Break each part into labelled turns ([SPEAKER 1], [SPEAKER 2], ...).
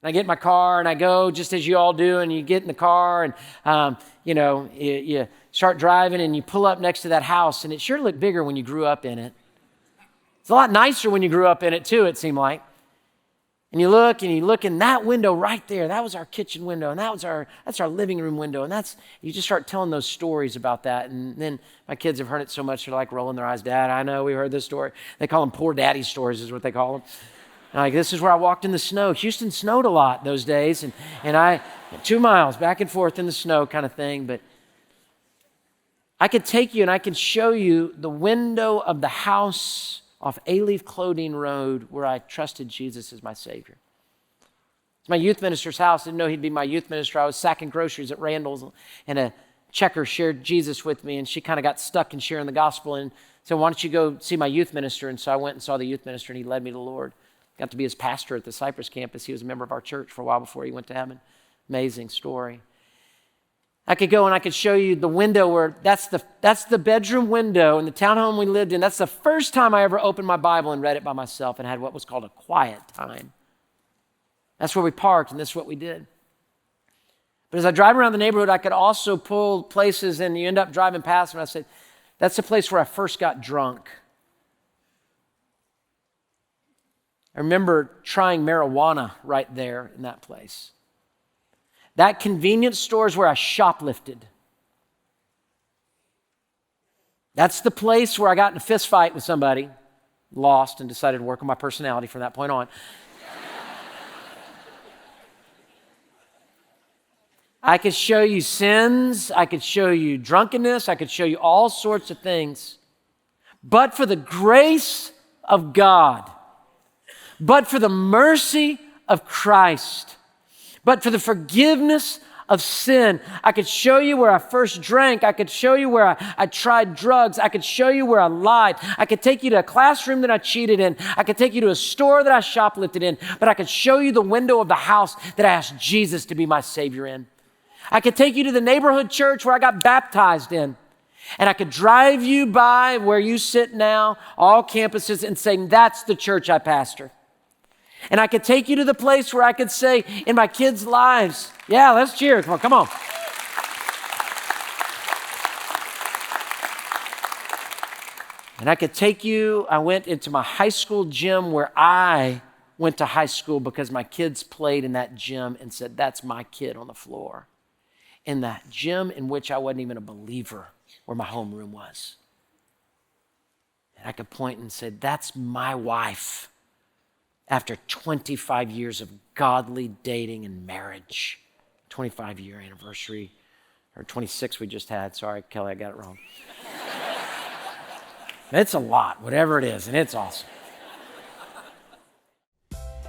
[SPEAKER 1] And I get in my car and I go just as you all do, and you get in the car and, you start driving and you pull up next to that house, and it sure looked bigger when you grew up in it. It's a lot nicer when you grew up in it too, it seemed like. And you look in that window right there. That was our kitchen window, and that's our living room window. And you just start telling those stories about that. And then my kids have heard it so much, they're like rolling their eyes. Dad, I know, we heard this story. They call them poor daddy stories is what they call them. And like, this is where I walked in the snow. Houston snowed a lot those days. And I, 2 miles back and forth in the snow kind of thing. But I could take you and I could show you the window of the house off A-Leaf Clothing Road where I trusted Jesus as my Savior. It's my youth minister's house. I didn't know he'd be my youth minister. I was sacking groceries at Randall's, and a checker shared Jesus with me, and she kind of got stuck in sharing the gospel, and said, why don't you go see my youth minister? And so I went and saw the youth minister, and he led me to the Lord. Got to be his pastor at the Cypress campus. He was a member of our church for a while before he went to heaven. Amazing story. I could go and I could show you the window where that's the bedroom window in the townhome we lived in. That's the first time I ever opened my Bible and read it by myself and had what was called a quiet time. That's where we parked, and this is what we did. But as I drive around the neighborhood, I could also pull places, and you end up driving past them, and I said, that's the place where I first got drunk. I remember trying marijuana right there in that place. That convenience store is where I shoplifted. That's the place where I got in a fist fight with somebody, lost, and decided to work on my personality from that point on. I could show you sins. I could show you drunkenness. I could show you all sorts of things. But for the grace of God, but for the mercy of Christ, but for the forgiveness of sin, I could show you where I first drank. I could show you where I tried drugs. I could show you where I lied. I could take you to a classroom that I cheated in. I could take you to a store that I shoplifted in. But I could show you the window of the house that I asked Jesus to be my Savior in. I could take you to the neighborhood church where I got baptized in. And I could drive you by where you sit now, all campuses, and say, that's the church I pastor. And I could take you to the place where I could say in my kids' lives, yeah, let's cheer. Come on. And I could take you, I went into my high school gym where I went to high school because my kids played in that gym, and said, that's my kid on the floor. In that gym in which I wasn't even a believer, where my homeroom was. And I could point and say, that's my wife. After 25 years of godly dating and marriage, 25-year anniversary, or 26 we just had. Sorry, Kelly, I got it wrong. It's a lot, whatever it is, and it's awesome.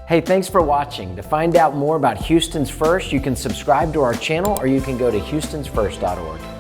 [SPEAKER 1] Hey, thanks for watching. To find out more about Houston's First, you can subscribe to our channel, or you can go to houstonsfirst.org.